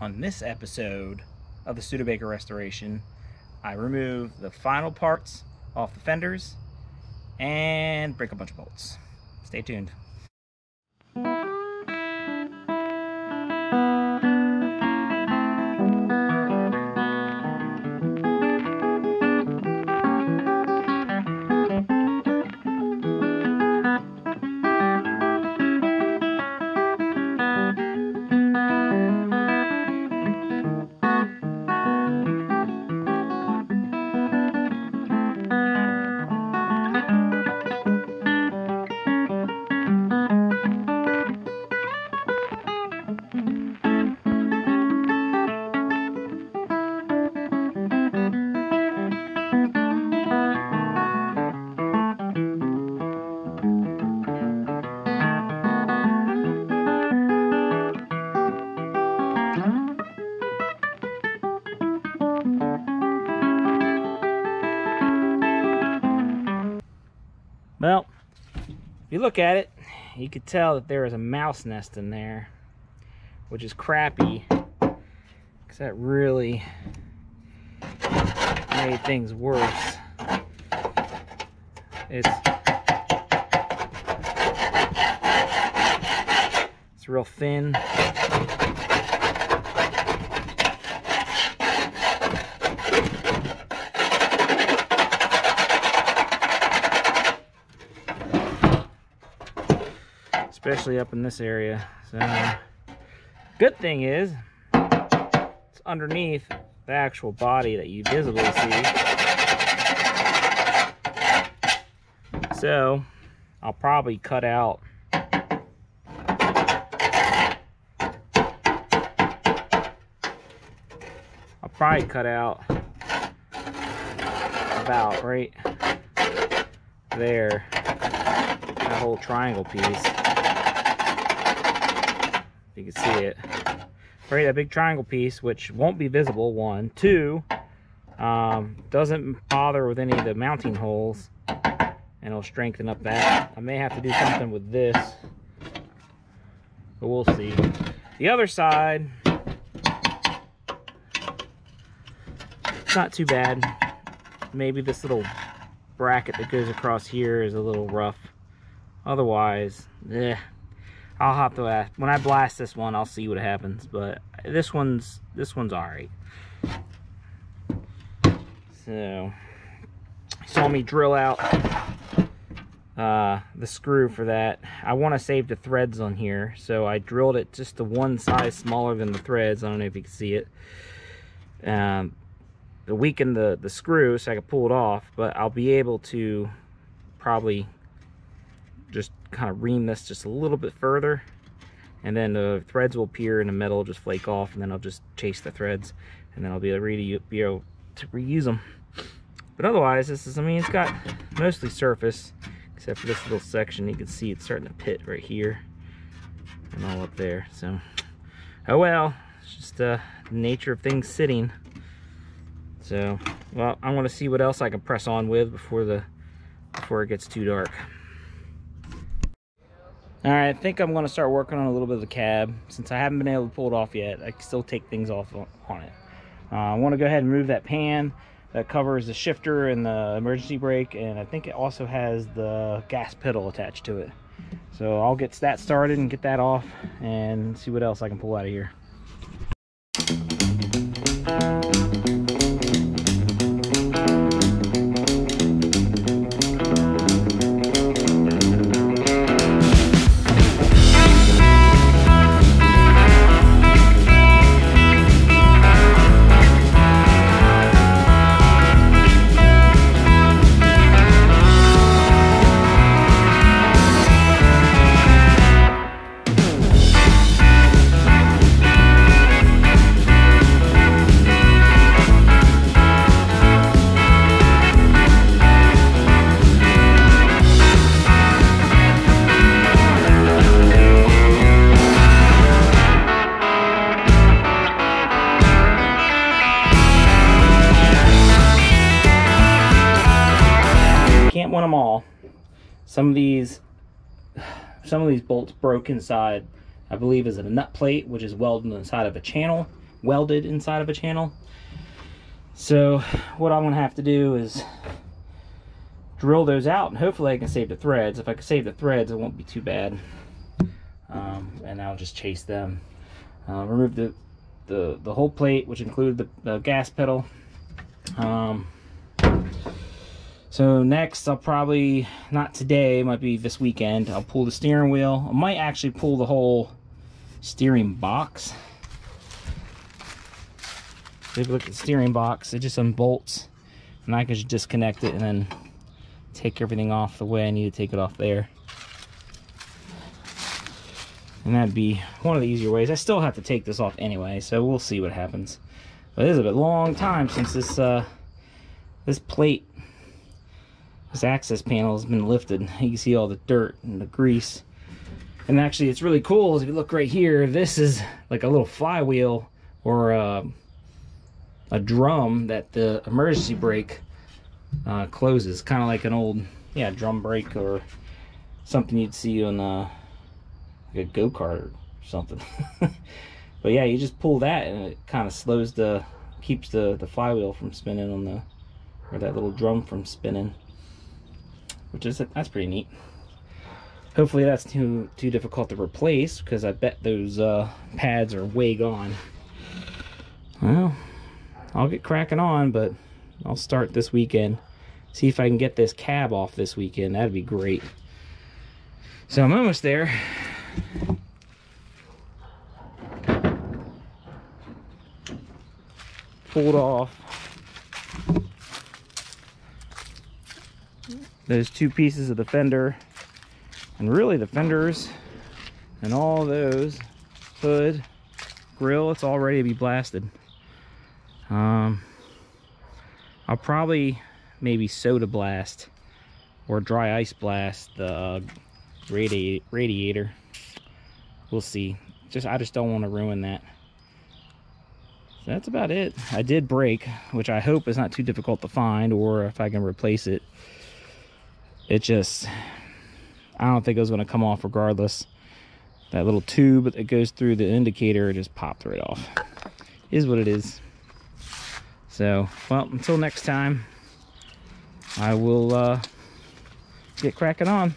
On this episode of the Studebaker Restoration, I remove the final parts off the fenders and break a bunch of bolts. Stay tuned. Well, if you look at it, you could tell that there is a mouse nest in there, which is crappy, because that really made things worse. It's real thin. Especially up in this area. So good thing is it's underneath the actual body that you visibly see. So I'll probably cut out about right there, that whole triangle piece. You can see it right, that big triangle piece, which won't be visible. 1, 2, doesn't bother with any of the mounting holes, and it'll strengthen up that. I may have to do something with this, but we'll see. The other side, it's not too bad. Maybe this little bracket that goes across here is a little rough. Otherwise, I'll have to when I blast this one, I'll see what happens. But this one's all right. So, you saw me drill out the screw for that. I want to save the threads on here, so I drilled it just to one size smaller than the threads. I don't know if you can see it. To weaken the screw so I can pull it off, but I'll be able to probably just kind of ream this just a little bit further, and then the threads will appear and the metal will just flake off, and then I'll just chase the threads, and then I'll be able to reuse them. But otherwise, this is, I mean, it's got mostly surface except for this little section. You can see it's starting to pit right here and all up there. So, oh well, it's just the nature of things sitting. So, well, I want to see what else I can press on with before it gets too dark. Alright, I think I'm going to start working on a little bit of the cab. Since I haven't been able to pull it off yet, I can still take things off on it. I want to go ahead and remove that pan that covers the shifter and the emergency brake, and I think it also has the gas pedal attached to it. So I'll get that started and get that off and see what else I can pull out of here. Win them all. Some of these bolts broke inside, I believe, is a nut plate, which is welded inside of a channel, welded inside of a channel. So what I'm gonna have to do is drill those out, and hopefully I can save the threads. If I can save the threads, it won't be too bad. And I'll just chase them. Remove the whole plate, which included the gas pedal. So next, I'll probably, not today, might be this weekend, I'll pull the steering wheel. I might actually pull the whole steering box. If you look at the steering box, it just unbolts, and I can just disconnect it and then take everything off the way I need to take it off there. And that'd be one of the easier ways. I still have to take this off anyway, so we'll see what happens. But it is a bit long time since this this plate, this access panel has been lifted. You can see all the dirt and the grease. And actually, it's really cool, if you look right here, this is like a little flywheel or a drum that the emergency brake closes, kind of like an old drum brake or something you'd see on like a go-kart or something. But yeah, you just pull that and it kind of keeps the flywheel from spinning on the, or that little drum from spinning, that's pretty neat. Hopefully that's too difficult to replace, because I bet those pads are way gone. Well, I'll get cracking on, but I'll start this weekend. See if I can get this cab off this weekend. That'd be great. So I'm almost there. Pulled off those two pieces of the fender, and really the fenders and all those, hood, grill, it's all ready to be blasted. I'll probably maybe soda blast or dry ice blast the radiator. We'll see. I just don't want to ruin that. So that's about it. I did brake, which I hope is not too difficult to find, or if I can replace it. I don't think it was going to come off regardless. That little tube that goes through the indicator just popped right off. Is what it is. So, well, until next time, I will get cracking on.